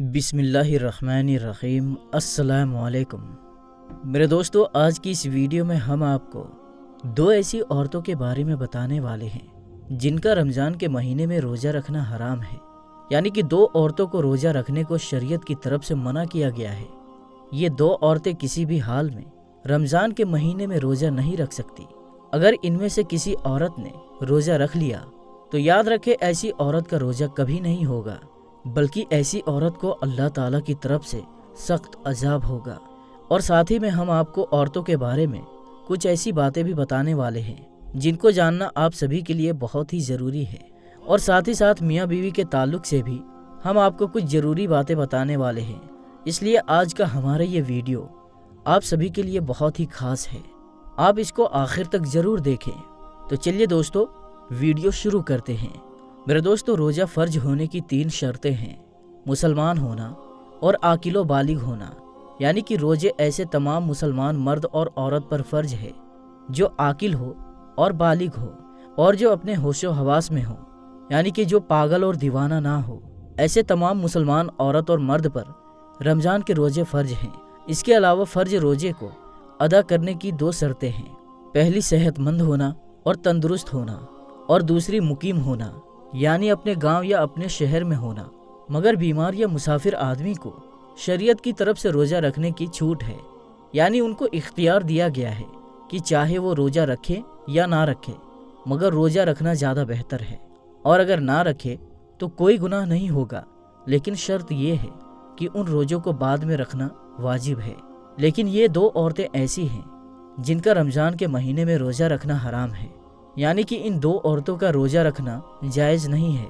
बिस्मिल्लाहिर्रहमानिर्रहीम। अस्सलाम वालेकुम मेरे दोस्तों, आज की इस वीडियो में हम आपको दो ऐसी औरतों के बारे में बताने वाले हैं जिनका रमज़ान के महीने में रोज़ा रखना हराम है। यानी कि दो औरतों को रोज़ा रखने को शरीयत की तरफ से मना किया गया है। ये दो औरतें किसी भी हाल में रमज़ान के महीने में रोज़ा नहीं रख सकती। अगर इनमें से किसी औरत ने रोज़ा रख लिया तो याद रखे ऐसी औरत का रोज़ा कभी नहीं होगा, बल्कि ऐसी औरत को अल्लाह ताला की तरफ से सख्त अजाब होगा। और साथ ही में हम आपको औरतों के बारे में कुछ ऐसी बातें भी बताने वाले हैं जिनको जानना आप सभी के लिए बहुत ही ज़रूरी है। और साथ ही साथ मियाँ बीवी के ताल्लुक से भी हम आपको कुछ ज़रूरी बातें बताने वाले हैं। इसलिए आज का हमारा ये वीडियो आप सभी के लिए बहुत ही खास है। आप इसको आखिर तक ज़रूर देखें। तो चलिए दोस्तों, वीडियो शुरू करते हैं। मेरे दोस्तों, रोज़ा फ़र्ज होने की 3 शर्तें हैं: मुसलमान होना और आकिलो बालिग होना। यानी कि रोज़े ऐसे तमाम मुसलमान मर्द और औरत पर फ़र्ज है जो आकिल हो और बालिग हो और जो अपने होशो हवास में हो, यानी कि जो पागल और दीवाना ना हो। ऐसे तमाम मुसलमान औरत और मर्द पर रमज़ान के रोज़े फ़र्ज हैं। इसके अलावा फ़र्ज रोज़े को अदा करने की 2 शर्तें हैं। पहली सेहतमंद होना और तंदुरुस्त होना, और दूसरी मुकीम होना, यानी अपने गांव या अपने शहर में होना। मगर बीमार या मुसाफिर आदमी को शरीयत की तरफ से रोज़ा रखने की छूट है। यानी उनको इख्तियार दिया गया है कि चाहे वो रोज़ा रखे या ना रखे, मगर रोज़ा रखना ज़्यादा बेहतर है। और अगर ना रखे तो कोई गुनाह नहीं होगा, लेकिन शर्त ये है कि उन रोज़ों को बाद में रखना वाजिब है। लेकिन ये 2 औरतें ऐसी हैं जिनका रमज़ान के महीने में रोज़ा रखना हराम है। यानी कि इन 2 औरतों का रोज़ा रखना जायज़ नहीं है।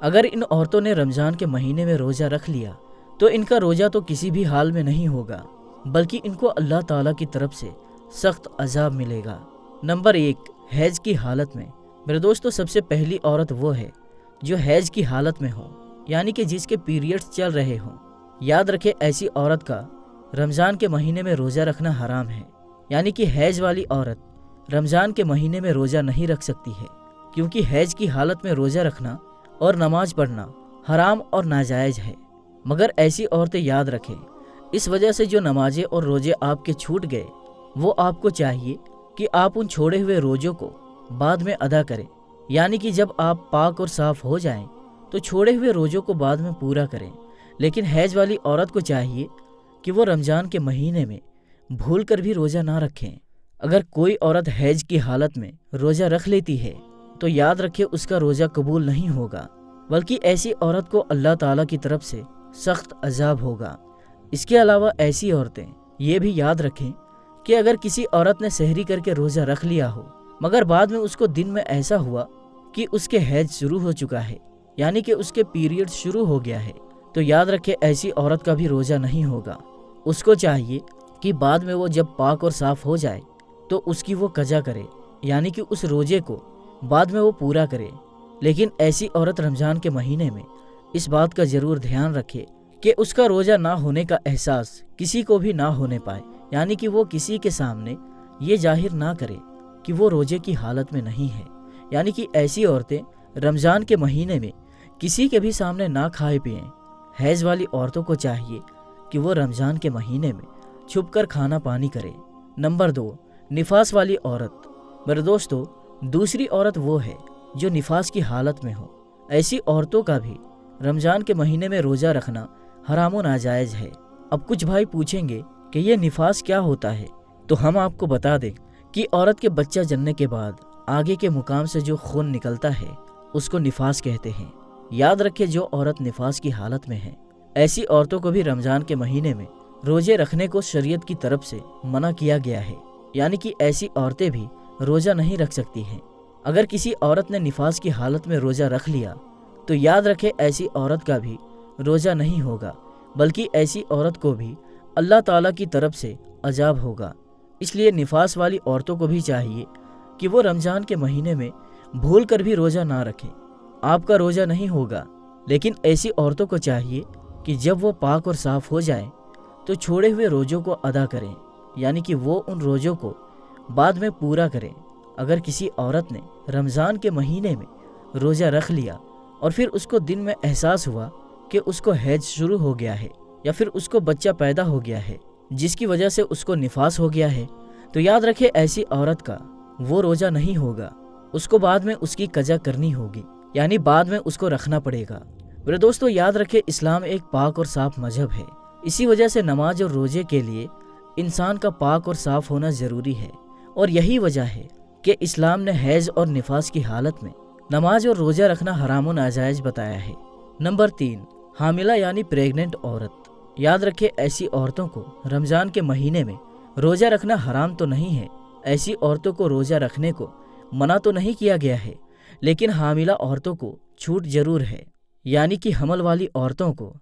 अगर इन औरतों ने रमज़ान के महीने में रोज़ा रख लिया तो इनका रोज़ा तो किसी भी हाल में नहीं होगा, बल्कि इनको अल्लाह ताला की तरफ से सख्त अजाब मिलेगा। नंबर 1, हैज़ की हालत में। मेरे दोस्तों, सबसे पहली औरत वो है जो हैज़ की हालत में हो, यानी कि जिसके पीरियड्स चल रहे हों। याद रखें, ऐसी औरत का रमज़ान के महीने में रोज़ा रखना हराम है। यानी कि हैज़ वाली औरत रमज़ान के महीने में रोज़ा नहीं रख सकती है, क्योंकि हैज़ की हालत में रोज़ा रखना और नमाज पढ़ना हराम और नाजायज़ है। मगर ऐसी औरतें याद रखें, इस वजह से जो नमाजें और रोज़े आपके छूट गए, वो आपको चाहिए कि आप उन छोड़े हुए रोज़ों को बाद में अदा करें। यानी कि जब आप पाक और साफ़ हो जाएं, तो छोड़े हुए रोज़ों को बाद में पूरा करें। लेकिन हैज़ वाली औरत को चाहिए कि वो रमज़ान के महीने में भूल कर भी रोज़ा ना रखें। अगर कोई औरत हैज की हालत में रोज़ा रख लेती है तो याद रखे उसका रोज़ा कबूल नहीं होगा, बल्कि ऐसी औरत को अल्लाह ताला की तरफ से सख्त अजाब होगा। इसके अलावा ऐसी औरतें ये भी याद रखें कि अगर किसी औरत ने सहरी करके रोज़ा रख लिया हो, मगर बाद में उसको दिन में ऐसा हुआ कि उसके हैज शुरू हो चुका है, यानी कि उसके पीरियड शुरू हो गया है, तो याद रखे ऐसी औरत का भी रोज़ा नहीं होगा। उसको चाहिए कि बाद में वो जब पाक और साफ़ हो जाए तो उसकी वो कज़ा करे, यानी कि उस रोज़े को बाद में वो पूरा करे। लेकिन ऐसी औरत रमज़ान के महीने में इस बात का ज़रूर ध्यान रखे कि उसका रोज़ा ना होने का एहसास किसी को भी ना होने पाए। यानी कि वो किसी के सामने ये जाहिर ना करे कि वो रोज़े की हालत में नहीं है। यानी कि ऐसी औरतें रमज़ान के महीने में किसी के भी सामने ना खाए पिएँ। हैज़ वाली औरतों को चाहिए कि वो रमज़ान के महीने में छुप कर खाना पानी करे। नंबर 2, निफास वाली औरत। मेरे दोस्तों, दूसरी औरत वो है जो निफास की हालत में हो। ऐसी औरतों का भी रमज़ान के महीने में रोज़ा रखना हराम व नाजायज़ है। अब कुछ भाई पूछेंगे कि ये निफास क्या होता है, तो हम आपको बता दें कि औरत के बच्चा जनने के बाद आगे के मुकाम से जो खून निकलता है उसको निफास कहते हैं। याद रखें, जो औरत निफास की हालत में है, ऐसी औरतों को भी रमज़ान के महीने में रोज़े रखने को शरीयत की तरफ से मना किया गया है। यानी कि ऐसी औरतें भी रोज़ा नहीं रख सकती हैं। अगर किसी औरत ने निफास की हालत में रोज़ा रख लिया तो याद रखें ऐसी औरत का भी रोज़ा नहीं होगा, बल्कि ऐसी औरत को भी अल्लाह ताला की तरफ से अजाब होगा। इसलिए निफास वाली औरतों को भी चाहिए कि वो रमज़ान के महीने में भूल कर भी रोज़ा ना रखें। आपका रोज़ा नहीं होगा, लेकिन ऐसी औरतों को चाहिए कि जब वो पाक और साफ़ हो जाए तो छोड़े हुए रोज़ों को अदा करें, यानी कि वो उन रोज़ों को बाद में पूरा करें। अगर किसी औरत ने रमज़ान के महीने में रोज़ा रख लिया और फिर उसको दिन में एहसास हुआ کہ اس کو حیض شروع ہو گیا ہے یا پھر اس کو بچہ پیدا ہو گیا ہے جس کی وجہ سے اس کو نفاس ہو گیا ہے، تو یاد رکھے ایسی عورت کا وہ روزہ نہیں ہوگا، اس کو بعد میں اس کی قضا کرنی ہوگی، یعنی بعد میں اس کو رکھنا پڑے گا۔ میرے دوستو یاد رکھے اسلام ایک پاک اور صاف مذہب ہے، اسی وجہ سے نماز اور روزے کے لیے انسان کا پاک اور صاف ہونا ضروری ہے، اور یہی وجہ ہے کہ اسلام نے حیض اور نفاس کی حالت میں نماز اور روزہ رکھنا حرام و ناجائز بتایا ہے۔ نمبر 3، حاملہ یعنی پریگننٹ عورت۔ یاد رکھے ایسی عورتوں کو رمضان کے مہینے میں روزہ رکھنا حرام تو نہیں ہے، ایسی عورتوں کو روزہ رکھنے کو منع تو نہیں کیا گیا ہے، لیکن حاملہ عورتوں کو چھوٹ ضرور ہے، یعنی کہ حمل والی عورتوں کو،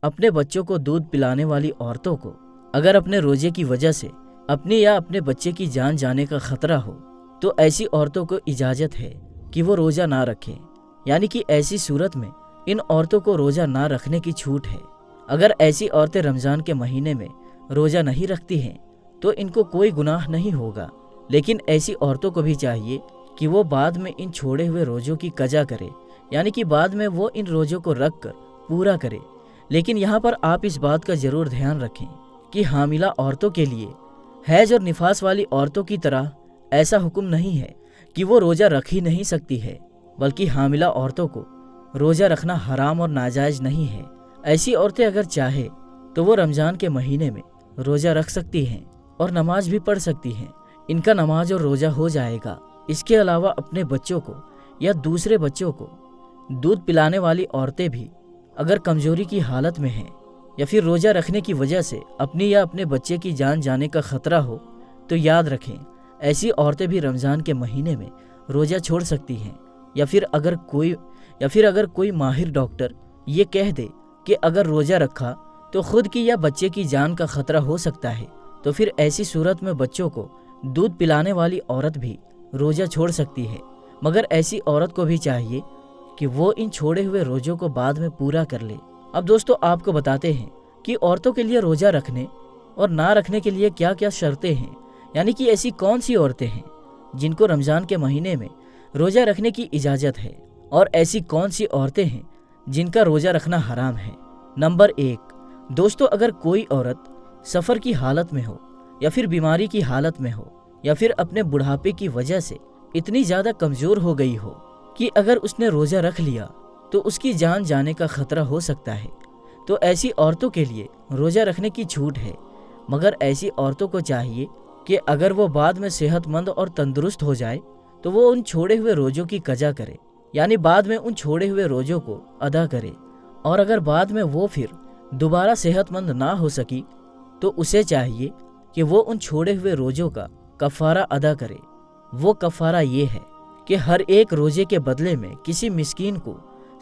اپنے بچوں کو دودھ پلانے والی عورتوں کو اگر اپنے روزے کی وجہ سے اپنے یا اپنے بچے کی جان جانے کا خطرہ ہو تو ایسی عورتوں کو اجازت ہے کہ وہ روزہ نہ رکھیں، یعنی کہ ایسی صورت میں ان عورتوں کو روزہ نہ رکھنے کی چھوٹ ہے۔ اگر ایسی عورتیں رمضان کے مہینے میں روزہ نہیں رکھتی ہیں تو ان کو کوئی گناہ نہیں ہوگا، لیکن ایسی عورتوں کو بھی چاہیے کہ وہ بعد میں ان چھوڑے ہوئے روزوں کی قضا کرے، یعنی کہ بعد میں وہ ان روزوں کو رکھ کر پورا کرے۔ لیکن یہاں پر آپ اس بات کا ضرور دھیان رکھیں کہ حاملہ عورتوں کے لیے حیض اور نفاس والی عورتوں کی طرح ایسا حکم نہیں ہے کہ وہ روزہ رکھ ہی نہیں سکتی ہے، بلکہ حاملہ عورتوں کو روزہ رکھنا حرام اور ناجائز نہیں ہے۔ ایسی عورتیں اگر چاہے تو وہ رمضان کے مہینے میں روزہ رکھ سکتی ہیں اور نماز بھی پڑھ سکتی ہیں، ان کا نماز اور روزہ ہو جائے گا۔ اس کے علاوہ اپنے بچوں کو یا دوسرے بچوں کو دودھ پلانے والی عورتیں بھی اگر کمزوری کی حالت میں ہیں یا پھر روزہ رکھنے کی وجہ سے اپنی یا اپنے بچے کی جان جانے کا خطرہ ہو تو یاد رکھیں ایسی عورتیں بھی رمضان کے مہینے میں روزہ چھوڑ سکتی ہیں، یا پھر اگر کوئی ماہر ڈاکٹر یہ کہہ دے کہ اگر روزہ رکھا تو خود کی یا بچے کی جان کا خطرہ ہو سکتا ہے تو پھر ایسی صورت میں بچوں کو دودھ پلانے والی عورت بھی روزہ چھوڑ سکتی ہے، مگر ایسی عورت کو بھی چاہیے کہ وہ ان چھوڑے ہوئے روزوں کو بعد میں پورا کر لے۔ اب دوستو آپ کو بتاتے ہیں کہ عورتوں کے لیے روزہ رکھنے اور نہ رکھنے کے لیے کیا کیا شرطیں ہیں، یعنی کہ ایسی کون سی عورتیں ہیں جن کو رمضان کے مہینے میں روزہ رکھنے کی اجازت ہے، اور ایسی کون سی عورتیں ہیں جن کا روزہ رکھنا حرام ہے۔ نمبر 1، دوستو اگر کوئی عورت سفر کی حالت میں ہو یا پھر بیماری کی حالت میں ہو یا پھر اپنے بڑھاپے کی وجہ سے اتنی زیادہ کمزور ہو گئی ہو کہ اگر اس نے روزہ رکھ لیا تو اس کی جان جانے کا خطرہ ہو سکتا ہے، تو ایسی عورتوں کے لیے روزہ رکھنے کی چھوٹ ہے، مگر ایسی عورتوں کو چاہیے کہ اگر وہ بعد میں صحت مند اور تندرست ہو جائے تو وہ ان چھوڑے ہوئے روزوں کی قضا کرے، یعنی بعد میں ان چھوڑے ہوئے روزوں کو ادا کرے، اور اگر بعد میں وہ پھر دوبارہ صحت مند نہ ہو سکی تو اسے چاہیے کہ وہ ان چھوڑے ہوئے روزوں کا کفارہ ادا کرے۔ وہ کفارہ یہ ہے کہ ہر ایک روزے کے بدلے میں کسی مسکین کو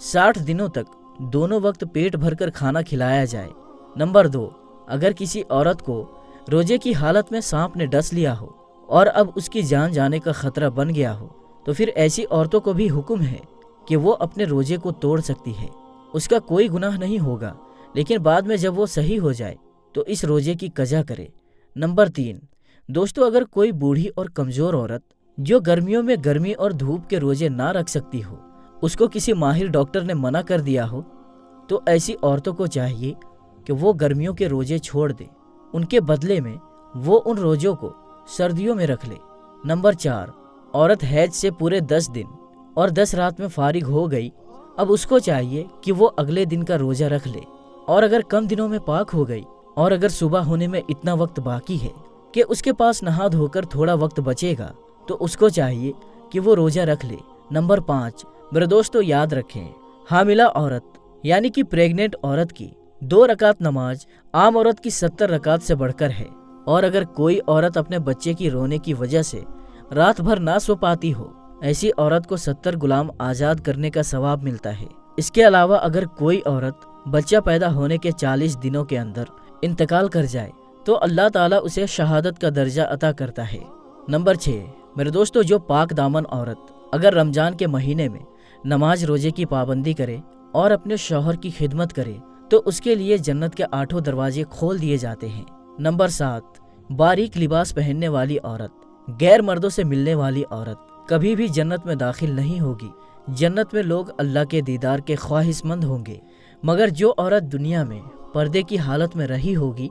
60 دنوں تک دونوں وقت پیٹ بھر کر کھانا کھلایا جائے۔ نمبر 2، اگر کسی عورت کو روزے کی حالت میں سانپ نے ڈس لیا ہو اور اب اس کی جان جانے کا خطرہ بن گیا ہو تو پھر ایسی عورتوں کو بھی حکم ہے کہ وہ اپنے روزے کو توڑ سکتی ہے، اس کا کوئی گناہ نہیں ہوگا، لیکن بعد میں جب وہ صحیح ہو جائے تو اس روزے کی قضا کرے۔ نمبر 3، دوستو اگر کوئی بوڑھی اور کمزور عورت جو گرمیوں میں گرمی اور دھوپ کے روزے نہ رکھ سکتی ہو، اس کو کسی ماہر ڈاکٹر نے منع کر دیا ہو تو ایسی عورتوں کو چاہیے کہ وہ گرمیوں کے روزے چھوڑ دے، ان کے بدلے میں وہ ان روزوں کو سردیوں میں رکھ لے۔ نمبر 4، عورت حیض سے پورے 10 دن اور 10 رات میں فارغ ہو گئی، اب اس کو چاہیے کہ وہ اگلے دن کا روزہ رکھ لے، اور اگر کم دنوں میں پاک ہو گئی اور اگر صبح ہونے میں اتنا وقت باقی ہے کہ اس کے پاس نہا دھو کر تھوڑا وقت بچے گا تو اس کو چاہیے کہ وہ روزہ رکھ لے۔ نمبر 5، میرے دوستو یاد رکھیں حاملہ عورت یعنی کہ پریگننٹ عورت کی 2 رکعت نماز عام عورت کی 70 رکعت سے بڑھ کر ہے، اور اگر کوئی عورت اپنے بچے کی رونے کی وجہ سے رات بھر نہ سو پاتی ہو، ایسی عورت کو 70 غلام آزاد کرنے کا ثواب ملتا ہے۔ اس کے علاوہ اگر کوئی عورت بچہ پیدا ہونے کے 40 دنوں کے اندر انتقال کر جائے تو اللہ تعالیٰ اسے شہادت کا درجہ عطا کرتا ہے۔ نمبر 6، میرے دوستو جو پاک دامن عورت اگر رمضان کے مہینے میں نماز روزے کی پابندی کرے اور اپنے شوہر کی خدمت کرے تو اس کے لیے جنت کے 8 دروازے کھول دیے جاتے ہیں۔ نمبر 7، باریک لباس پہننے والی عورت، غیر مردوں سے ملنے والی عورت کبھی بھی جنت میں داخل نہیں ہوگی۔ جنت میں لوگ اللہ کے دیدار کے خواہش مند ہوں گے، मगर जो औरत दुनिया में पर्दे की हालत में रही होगी,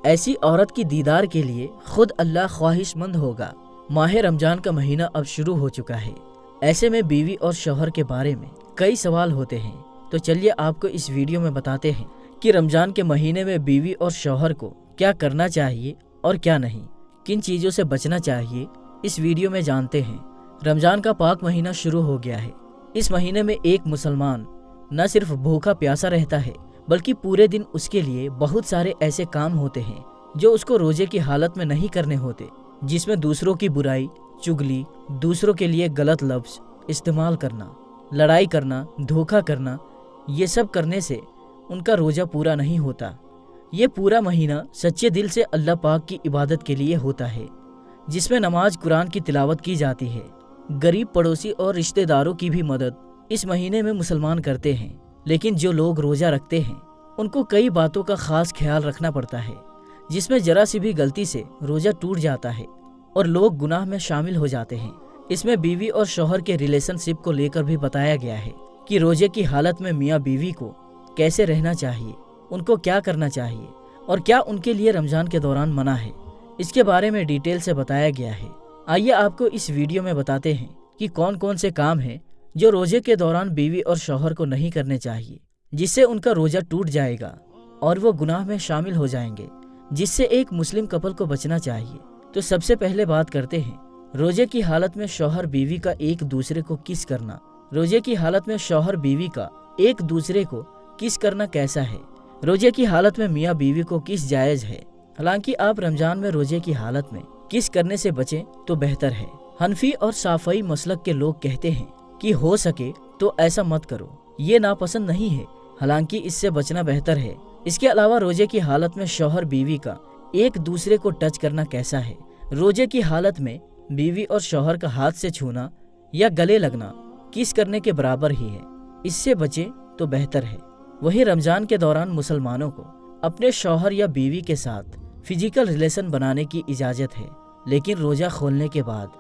ऐसी औरत की दीदार के लिए खुद अल्लाह ख्वाहिशमंद होगा। माह रमजान का महीना अब शुरू हो चुका है। ऐसे में बीवी और शौहर के बारे में कई सवाल होते हैं। तो चलिए आपको इस वीडियो में बताते हैं कि रमजान के महीने में बीवी और शौहर को क्या करना चाहिए और क्या नहीं, किन चीज़ों से बचना चाहिए, इस वीडियो में जानते हैं। रमजान का पाक महीना शुरू हो गया है। इस महीने में एक मुसलमान न सिर्फ भूखा प्यासा रहता है, बल्कि पूरे दिन उसके लिए बहुत सारे ऐसे काम होते हैं जो उसको रोजे की हालत में नहीं करने होते, जिसमें दूसरों की बुराई, चुगली, दूसरों के लिए गलत लफ्ज इस्तेमाल करना, लड़ाई करना, धोखा करना, ये सब करने से उनका रोजा पूरा नहीं होता। ये पूरा महीना सच्चे दिल से अल्लाह पाक की इबादत के लिए होता है, जिसमें नमाज, कुरान की तिलावत की जाती है। गरीब पड़ोसी और रिश्तेदारों की भी मदद इस महीने में मुसलमान करते हैं। लेकिन जो लोग रोजा रखते हैं उनको कई बातों का खास ख्याल रखना पड़ता है, जिसमें जरा सी भी गलती से रोजा टूट जाता है और लोग गुनाह में शामिल हो जाते हैं। इसमें बीवी और शौहर के रिलेशनशिप को लेकर भी बताया गया है कि रोजे की हालत में मियाँ बीवी को कैसे रहना चाहिए, उनको क्या करना चाहिए और क्या उनके लिए रमजान के दौरान मना है। इसके बारे में डिटेल से बताया गया है। आइए आपको इस वीडियो में बताते हैं कि कौन कौन से काम हैं जो रोजे के दौरान बीवी और शौहर को नहीं करने चाहिए, जिससे उनका रोजा टूट जाएगा और वो गुनाह में शामिल हो जाएंगे, जिससे एक मुस्लिम कपल को बचना चाहिए। तो सबसे पहले बात करते हैं रोजे की हालत में शौहर बीवी का एक दूसरे को किस करना। रोजे की हालत में शौहर बीवी का एक दूसरे को किस करना कैसा है? रोजे की हालत में मियाँ बीवी को किस जायज है? हालांकि आप रमजान में रोजे की हालत में किस करने से बचें तो बेहतर है। हनफी और शाफई मसलक के लोग कहते हैं कि हो सके तो ऐसा मत करो, ये नापसंद नहीं है, हालांकि इससे बचना बेहतर है। इसके अलावा रोजे की हालत में शौहर बीवी का एक दूसरे को टच करना कैसा है? रोजे की हालत में बीवी और शौहर का हाथ से छूना या गले लगना किस करने के बराबर ही है, इससे बचे तो बेहतर है। वही रमजान के दौरान मुसलमानों को अपने शौहर या बीवी के साथ फिजिकल रिलेशन बनाने की इजाज़त है, लेकिन रोजा खोलने के बाद